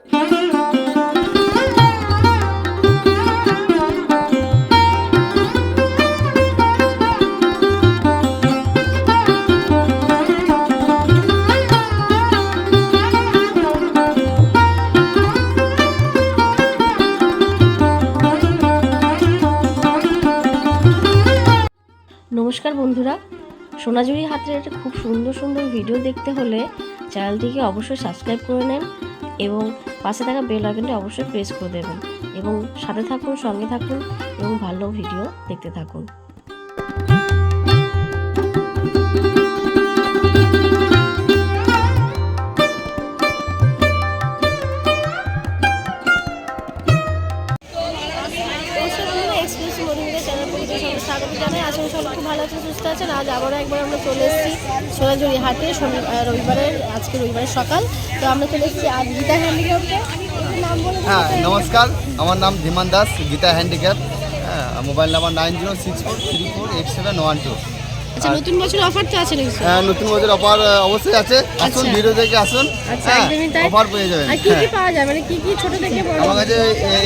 নমস্কার বন্ধুরা, সোনাঝুরি হাতের একটা খুব সুন্দর সুন্দর ভিডিও দেখতে হলে চ্যানেলটিকে অবশ্যই সাবস্ক্রাইব করে নেন এবং পাশে থাকা বেল আইকনটি অবশ্যই প্রেস করে দেবেন এবং সাথে থাকুন, সঙ্গে থাকুন এবং ভালো ভিডিও দেখতে থাকুন। স্বাগত জানাই। আশা করি সবাই খুব ভালো আছেন, সুস্থ আছেন। আজ আবারও একবার আমরা চলে এসেছি সোনাঝুরি হাটে আজকে রবিবারের সকাল। তো আমরা চলে এসেছি আজ গীতা হ্যান্ডিক্রাফটে। হ্যাঁ নমস্কার, আমার নাম Dhiman Das, Geeta handicraft. Mobile number 9064348712। আচ্ছা, নতুন বছর অফার তো আছে নাকি? হ্যাঁ, নতুন বছর অফার অবশ্যই আছে। আসুন, ভিডিও দেখে আসুন। আচ্ছা, একদমই তাই। অফার পেয়ে যাবেন। আর কি কি পাওয়া যায়, মানে কি কি ছোট থেকে বড়? আমার কাছে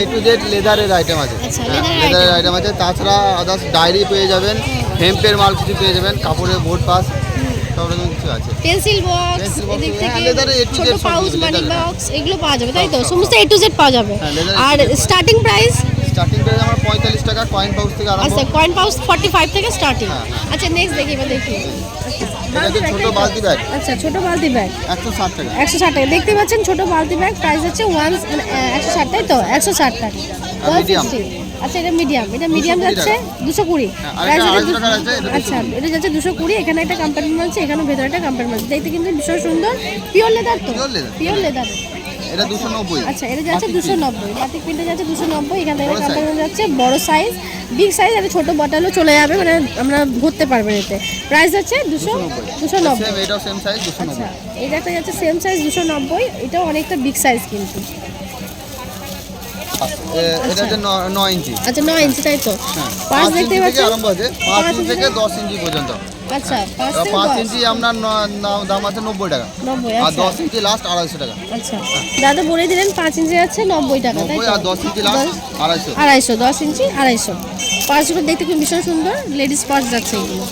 A to Z লেদারের আইটেম আছে। আচ্ছা, লেদারের আইটেম আছে। তাছাড়া আদার্স ডায়েরি পেয়ে যাবেন, হেম্পের মাল কিছু পেয়ে যাবেন, কাপড়ের বোর্ড পাস সব রকম কিছু আছে। পেন্সিল বক্স, এদিক থেকে লেদারের A to Z ছোট পাউচ, মানি বক্স, এগুলো পাওয়া যাবে, তাই তো? সমস্ত A to Z পাওয়া যাবে। আর স্টার্টিং প্রাইস আমার 45 টাকা কয়েন পাউচ থেকে আরম্ভ। আচ্ছা, কয়েন পাউচ 45 থেকে স্টার্টিং। আচ্ছা, নেক্সট দেখি। ছোট বালতি ব্যাগ। আচ্ছা, ছোট বালতি ব্যাগ 160 টাকা। 160 টাকা। দেখতে পাচ্ছেন ছোট বালতি ব্যাগ, প্রাইস হচ্ছে 160, তাই তো? 160 টাকা। মিডিয়াম। আচ্ছা, এটা মিডিয়াম যাচ্ছে 220। আচ্ছা, এটা যাচ্ছে 220। এখানে একটা কম্পার্টমেন্ট আছে, এখানে ভেতরে একটা কম্পার্টমেন্ট। দেখতে কিন্তু ভীষণ সুন্দর। পিওর লেদার তো? Pure leather. এটা 290। আচ্ছা, এটা যাচ্ছে 290। বাটিক প্রিন্টে যাচ্ছে 290। এখান থেকে কম্পার্টমেন্ট যাচ্ছে বড় সাইজ, বিগ সাইজ। আর ছোট বটলও চলে যাবে, মানে আমরা ভরতে পারবেন এতে। প্রাইস যাচ্ছে 290। এটাও সেম সাইজ 290। আচ্ছা, এটা একটা যাচ্ছে সেম সাইজ 290। এটাও অনেকটা বিগ সাইজ কিন্তু। এটা হচ্ছে 9 ইঞ্চি। আচ্ছা, 9 ইঞ্চি, তাই তো? 5 দেখতে পাচ্ছেন আরম্ভ আছে 5 থেকে 10 ইঞ্চি পর্যন্ত। আচ্ছা, 5 ইঞ্চি আপনার দাম আছে 90 টাকা। 90। আর 10 ইঞ্চি লাস্ট 250 টাকা। আচ্ছা, দাদা বলে দিলেন 5 ইঞ্চি আছে 90 টাকা, তাই তো? আর 10 ইঞ্চি লাস্ট 250। 250, 10 ইঞ্চি 250। পার্সগুলো দেখতে খুব ভীষণ সুন্দর, লেডিস পার্স যাচ্ছে এগুলো।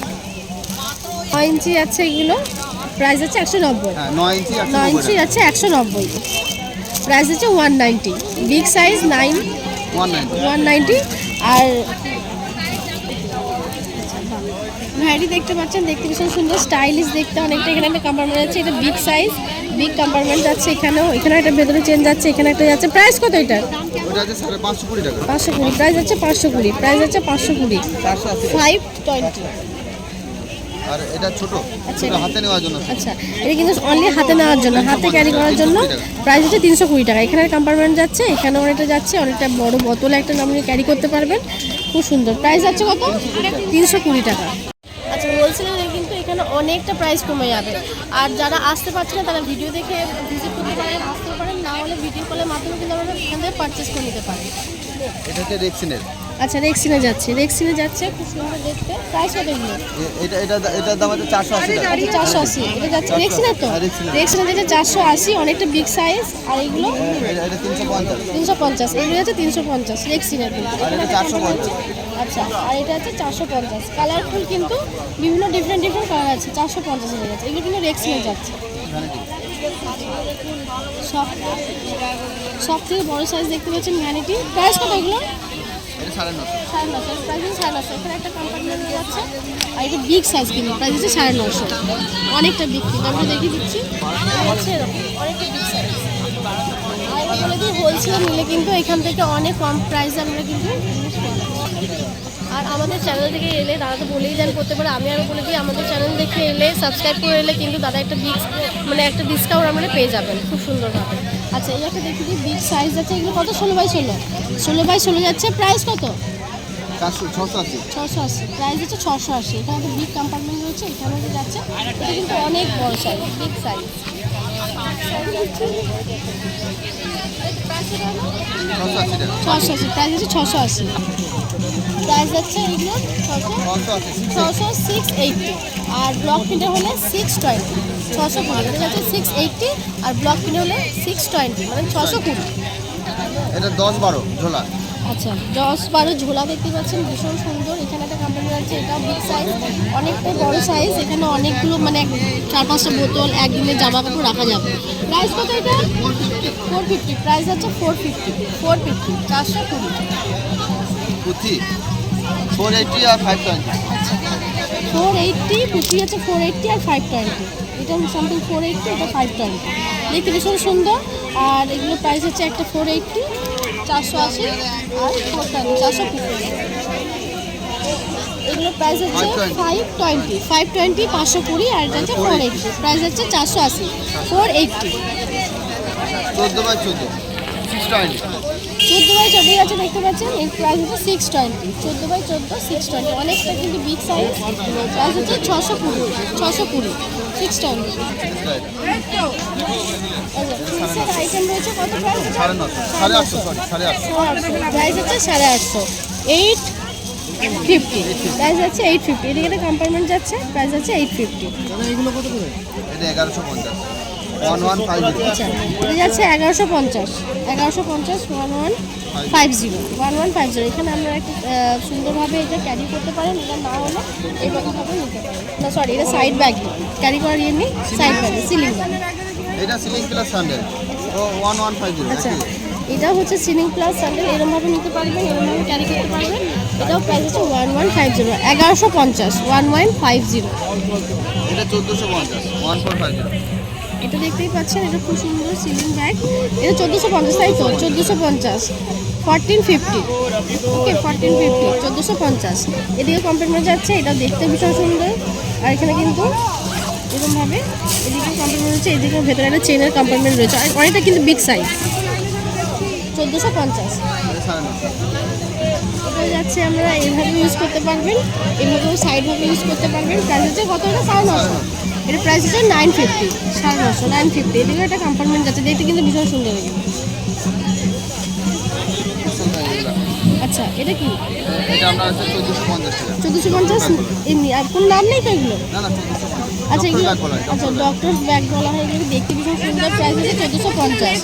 9 ইঞ্চি আছে এগুলো, প্রাইস আছে 190। হ্যাঁ, 9 ইঞ্চি আছে 190। প্রাইস হচ্ছে 190। Big size 190। আর ভ্যারাইটি দেখতে পাচ্ছেন, দেখতে ভীষণ সুন্দর, স্টাইলিশ দেখতে অনেকটা। এখানে একটা কম্পার্টমেন্ট আছে, এটা বিগ সাইজ, বিগ কম্পার্টমেন্ট যাচ্ছে। এখানে একটা ভেতরে চেঞ্জ যাচ্ছে, এখানে একটা যাচ্ছে। প্রাইস কত এটা? ওটা আছে 520 টাকা। 520। প্রাইস হচ্ছে 520। প্রাইস হচ্ছে 520। 520। আর এটা ছোট, আচ্ছা, হাতে নেওয়ার জন্য। আচ্ছা, এটা কিন্তু অনলি হাতে নেওয়ার জন্য, হাতে ক্যারি করার জন্য। প্রাইস হচ্ছে 320 টাকা। এখানে কম্পার্টমেন্ট যাচ্ছে, এখানে অনেকটা যাচ্ছে, অনেকটা বড় বোতল একটা আপনি ক্যারি করতে পারবেন। খুব সুন্দর। প্রাইস যাচ্ছে কত? 320 টাকা। আচ্ছা, বলছিলাম কিন্তু এখানে অনেকটা প্রাইস কমে যাবে। আর যারা আসতে পারছে না তারা ভিডিও দেখে ভিজিট করতে পারেন, আসতে পারেন। না হলে ভিডিও কলের মাধ্যমে কিন্তু আমরা এখান থেকে পারচেস করে নিতে পারি। এটা হচ্ছে রেক্সিনের। আচ্ছা, রেক্সিনে যাচ্ছে, খুব সুন্দর দেখতে। প্রাইস কত এগুলো? এটার দাম আছে 480 টাকা। 480। এটা যাচ্ছে রেক্সিনে তো? রেক্সিনে যাচ্ছে 480, অনেকটা বিগ সাইজ। আর এগুলো এটা 350। 350। এগুলো যাচ্ছে 350 রেক্সিনের। আর এটা 450। আচ্ছা, আর এটা হচ্ছে 450। কালারফুল কিন্তু বিভিন্ন ডিফারেন্ট কালার আছে। 450 হয়ে যাচ্ছে। এগুলো কিন্তু রেক্সিনে যাচ্ছে। সব থেকে বড় সাইজ দেখতে পাচ্ছেন ভ্যানিটি। প্রাইস কত এগুলো? এটা 950। 950। প্রাইস হচ্ছে 950। এখানে একটা কম্পার্টমেন্ট যাচ্ছে। আর এটা বিগ সাইজ কিন্তু, প্রাইস হচ্ছে 950। অনেকটা বিগ কিন্তু, আমরা দেখিয়ে দিচ্ছি। হচ্ছে এরকম অনেকটা বিগ সাইজ। আর এটা বলে দিই, হোলসেল নিলে কিন্তু এখান থেকে অনেক কম প্রাইসে আমরা কিন্তু জিনিস পাবো। আর আমাদের চ্যানেল থেকে এলে দাদা তো বলেই দেন করতে পারে। আমি আরও বলে দিই, আমাদের চ্যানেল দেখে এলে, সাবস্ক্রাইব করে এলে কিন্তু দাদা একটা একটা ডিসকাউন্ট আমরা পেয়ে যাবেন খুব সুন্দরভাবে। আচ্ছা, এই একটা দেখি বিগ সাইজ আছে। এগুলো কত? 16x16 যাচ্ছে। প্রাইস কত? 680। প্রাইস হচ্ছে 680। এখানে একটা বিগ কম্পার্টমেন্ট রয়েছে, এখানে যাচ্ছে। এটা কিন্তু অনেক বড় সাইজ, বিগ সাইজ। 680। প্রাইস হচ্ছে 680। প্রাইস যাচ্ছে এগুলো 600, 680। আর ব্লক প্রিন্টার হলে 620। 620, এটা যাচ্ছে 680, আর ব্লক পিন হলে 620, মানে 620। এটা 10-12 ঝোলা। আচ্ছা 10-12 ঝোলা দেখতে পাচ্ছেন, ভীষণ সুন্দর। এখানে একটা কোম্পানি আছে, এটাও বিগ সাইজ, অনেকটাই বড় সাইজ। এখানে অনেকগুলো মানে 4-5টা বোতল, একদিনের জামা কাপড় রাখা যাবে। প্রাইস কত এটা? 450। প্রাইস আছে 450, 420। পুঁথি 480 আর 520। আচ্ছা 480, পুঁথি আছে 480 আর 520। এটা সামথিং 480, এটা 520। দেখতে ভীষণ সুন্দর। আর এগুলো প্রাইস হচ্ছে একটা 480, 480 আর 420, 450। এগুলো প্রাইস হচ্ছে 520, 520 আর এটা হচ্ছে 480। প্রাইস হচ্ছে 480, 480। 14x14 620। 14x14 আছে দেখতে পাচ্ছেন, এর প্রাইস হচ্ছে 620। 14x14 620, অনেকটা কিন্তু বিগ সাইজ। প্রাইস হচ্ছে 620, 620। আইটেম রয়েছে কত প্রাইস? 850, সরি 850। প্রাইস হচ্ছে 850, 850। প্রাইস হচ্ছে 850। এদিকে একটা কম্পার্টমেন্ট যাচ্ছে, প্রাইস হচ্ছে 850। এটা 1150 1150। আচ্ছা এটা যাচ্ছে 1150, 1150 এখানে আমরা একটা সুন্দরভাবে এটা ক্যারি করতে পারেন। এটা না হলে এইরকমভাবে নিতে পারেন। না সরি, এটা সাইড ব্যাগ ক্যারি করার এমনি সাইড ব্যাগ, সিলিং ব্যাগ। এটা সিলিং প্লাস স্যান্ডেল ও 1150। আচ্ছা এটা হচ্ছে সিলিং প্লাস স্যান্ডেল, এরকমভাবে নিতে পারবেন, এরকমভাবে ক্যারি করতে পারবেন। এটাও প্রাইস হচ্ছে 1150, 1150, 1150। এটা 1450 1450। এটা দেখতেই পাচ্ছেন, এটা খুব সুন্দর সিলিং ব্যাগ। এটা 1450, তাই তো? 1450, 1450। ওকে 1450, 1450। এদিকে কমপ্লিটমেন্ট যাচ্ছে, এটা দেখতে ভীষণ সুন্দর। আর এখানে কিন্তু এরকমভাবে এদিকে কমপ্লিটমেন্ট রয়েছে, এদিকে ভেতরে একটা চেনের কমপ্লিটমেন্ট রয়েছে। আর অনেকটা কিন্তু বিগ সাইজ। 1450। এটা যাচ্ছে, আমরা এইভাবে ইউজ করতে পারবেন, এভাবেও সাইডভাবে ইউজ করতে পারবেন। প্রাইস হচ্ছে কত? এটা 950। এটা প্রাইস হচ্ছে 950, 950, 950। এদিকে একটা কম্পার্টমেন্ট যাচ্ছে, দেখতে কিন্তু ভীষণ সুন্দর লাগে। আচ্ছা এটা কি? এটা আমরা আছে 1450 টাকা। 1450 এমনি, আর কোনো নাম নেই তো এগুলো? না না 1450। আচ্ছা এগুলো, ডক্টর ব্যাগ বলা হয়, আচ্ছা ডক্টরস ব্যাগ বলা হয়। এগুলো দেখতে ভীষণ সুন্দর। প্রাইস হচ্ছে 1450,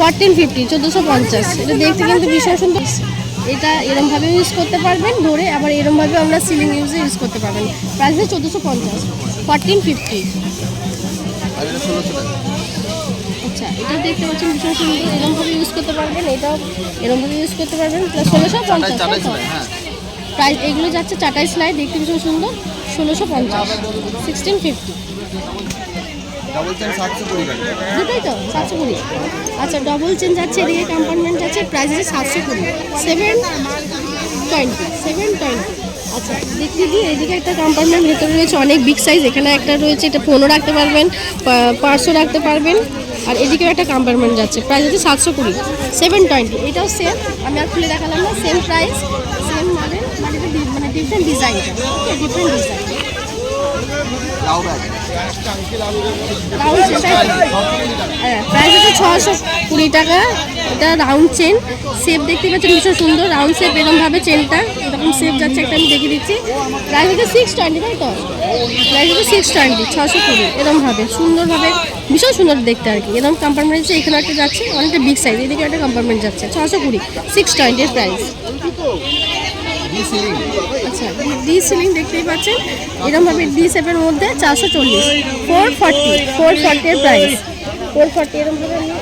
1450, 1450। এটা দেখতে কিন্তু ভীষণ সুন্দর। এটা এরমভাবে ইউজ করতে পারবেন ধরে, আবার এরমভাবে আমরা সিলিং ইউজ করতে পারবেন। প্রাইস হচ্ছে 1450, 1450। আর এটা 1600 টাকা। আচ্ছা এটা দেখতে পাচ্ছেন ভীষণ সুন্দর, এরমভাবে ইউজ করতে পারবেন, এটাও এরমভাবে ইউজ করতে পারবেন। প্লাস 1650। চাটাই ছিল, হ্যাঁ। প্রাইস এগুলো যাচ্ছে চাটাই সেলাই, দেখতে ভীষণ সুন্দর। 1650, 1650। ডাবল চেন 720 টাকা। দুটোই তো 720। আচ্ছা ডবল চেন যাচ্ছে, এদিকে কম্পার্টমেন্ট যাচ্ছে, প্রাইস আছে 720, 720, 720। আচ্ছা দেখতে দিয়ে এদিকে একটা কম্পার্টমেন্ট ভেতরে রয়েছে, অনেক বিগ সাইজ। এখানে একটা রয়েছে, এটা ফোনও রাখতে পারবেন, পার্সও রাখতে পারবেন। আর এদিকেও একটা কম্পার্টমেন্ট যাচ্ছে, প্রাইস হচ্ছে 720, 720। এটাও সেম, আমি আর খুলে দেখালাম না, সেম প্রাইস, সেম মডেল, মানে ডিফারেন্ট ডিজাইন, ডিফারেন্ট ডিজাইন। লাউ ব্যাগ প্রাইস হচ্ছে 620 টাকা। এটা রাউন্ড চেন, শেপ দেখতে পাচ্ছেন ভীষণ সুন্দর, রাউন্ড শেপ। এরকমভাবে চেনটা এরকম শেপ যাচ্ছে, একটা আমি দেখিয়ে দিচ্ছি। প্রাইস হচ্ছে 620, তাই তো? প্রাইস হচ্ছে 620, 620। এরকমভাবে সুন্দরভাবে ভীষণ সুন্দর দেখতে আর কি। এরকম কম্পার্টমেন্ট হচ্ছে, এখানে একটা যাচ্ছে অনেকটা বিগ সাইজ, এদিকে একটা কম্পার্টমেন্ট যাচ্ছে। 620, 620 এর প্রাইস। D ceiling. আচ্ছা ডি সিলিং দেখতেই পাচ্ছেন, এরকমভাবে ডি শেপের মধ্যে 440, 440 এর প্রাইস। 440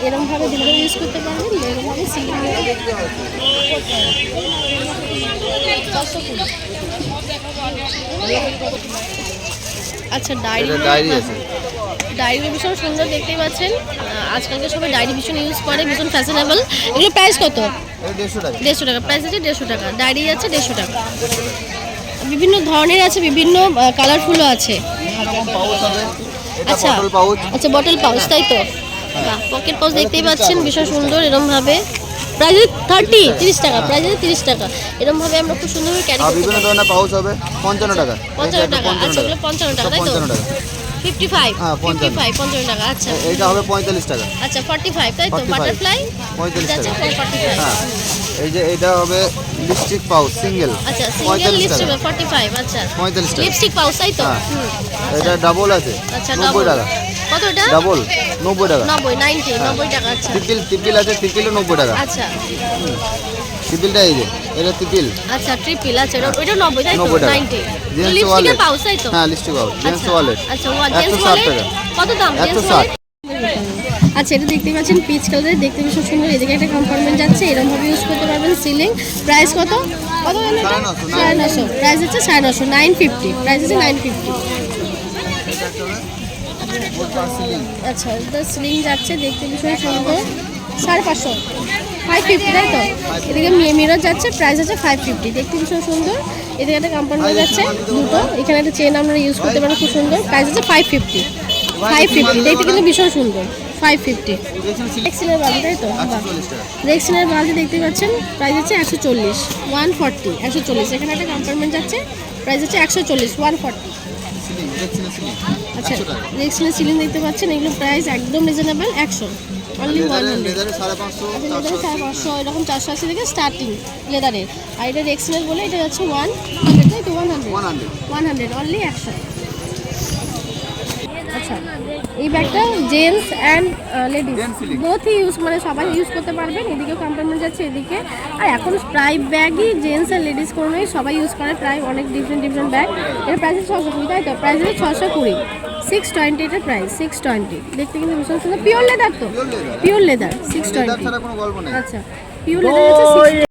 এরকমভাবে ডিজাইন ইউজ করতে পারবেন, এরকমভাবে সিলিং। আচ্ছা ডায়েরি আছে। ডায়েরি ভীষণ সুন্দর দেখতেই পাচ্ছেন। আজকালকে সবাই ডায়েরি ভীষণ ইউজ করে, ভীষণ ফ্যাশনেবল। এগুলো প্রাইস কত? এটা 150 টাকা। 150 টাকা। প্রাইস আছে 150 টাকা। ডায়েরি আছে 150 টাকা। বিভিন্ন ধরনের আছে, বিভিন্ন কালারফুলও আছে। এরকম পাউচ হবে। এটা আচ্ছা বটল পাউচ। আচ্ছা বটল পাউচ, তাই তো? বাহ, পকেট পাউচ দেখতেই পাচ্ছেন ভীষণ সুন্দর। এরকমভাবে প্রাইস 30 টাকা। প্রাইস 30 টাকা। এরকমভাবে আমরা খুব সুন্দরভাবে ক্যারি আর করতে বিভিন্ন পারি। ধরনের পাউচ হবে 55 টাকা। 55 টাকা। আচ্ছা এগুলো 55 টাকা, তাই তো? 55 টাকা। 55, হ্যাঁ, 55 55 টাকা। আচ্ছা এটা হবে 45 টাকা। আচ্ছা 45, তাই তো? 45, বাটারফ্লাই 45 যাচ্ছে টাকা। 45। হ্যাঁ এই যে এটা হবে লিপস্টিক পাউচ সিঙ্গেল আচ্ছা সিঙ্গেল 45 লিপস্টিক টাকা 45 আচ্ছা 45 টাকা লিপস্টিক পাউচ তাই তো হ্যাঁ। হুম, এটা ডাবল আছে আচ্ছা 90 ডাবল টাকা কত এটা ডাবল 90 টাকা 90 90 90 টাকা আচ্ছা ট্রিপল আছে ট্রিপলও 90 টাকা আচ্ছা ট্রিপলটা এই যে এটা ট্রিপল আচ্ছা ট্রিপল আচ্ছা এটা 90 তাই তো 90 টাকা। 90 Gents লিপস্টিকের wallet। পাউচ তাই তো হ্যাঁ লিপস্টিক পাউচ জেন্টস ওয়ালেট আচ্ছা জেন্টস 160 ওয়ালেট টাকা কত দাম জেন্টস 160 ওয়ালেট আচ্ছা এটা দেখতে পাচ্ছেন পিচ কালারের দেখতে বেশ সুন্দর এদিকে একটা কম্পার্টমেন্ট যাচ্ছে এরকম ভাবে ইউজ করতে পারবেন সিলিং প্রাইস কত কত জানেন 950 প্রাইস হচ্ছে 950 950 প্রাইস হচ্ছে 950 আচ্ছা এটা সিলিং যাচ্ছে দেখতে ভীষণ সুন্দর 550 550 তাই তো এদিকে মিরর যাচ্ছে প্রাইস হচ্ছে 550 দেখতে ভীষণ সুন্দর এদিকে একটা কম্পার্টমেন্ট যাচ্ছে দুটো এখানে একটা চেন আমরা ইউজ করতে পারি খুব সুন্দর প্রাইস হচ্ছে 550 550 দেখতে কিন্তু ভীষণ সুন্দর 550 রেক্সিনের বালতি তাই তো রেক্সিনের বালতি দেখতে পাচ্ছেন প্রাইস হচ্ছে 140 140 140 এখানে একটা কম্পার্টমেন্ট যাচ্ছে প্রাইস হচ্ছে 140 140 আচ্ছা রেক্সিনের সিলিং দেখতে পাচ্ছেন এগুলো প্রাইস একদম রিজনেবল 100 অনলি 100 লেদারে 550 লেদারে 550 এরকম 480 থেকে স্টার্টিং লেদারের আর এটা রেক্সিনের বলে এটা হচ্ছে 100 তাই তো 100 অনলি 100 আচ্ছা এই ব্যাগটা জেন্টস অ্যান্ড লেডিস বোথই ইউজ মানে সবাই ইউজ করতে পারবেন এদিকে কম্পার্টমেন্ট যাচ্ছে এদিকে আর এখন প্রায় ব্যাগই জেন্টস আর লেডিস কোনোই সবাই ইউজ করে প্রায় অনেক ডিফারেন্ট ডিফারেন্ট ব্যাগ এর প্রাইস 620 তাই তো প্রাইস হচ্ছে 620 620 এটার প্রাইস 620 দেখতে কিন্তু ভীষণ সুন্দর পিওর লেদার তো পিওর লেদার 620 ছাড়া কোনো গল্প নেই আচ্ছা পিওর লেদার হচ্ছে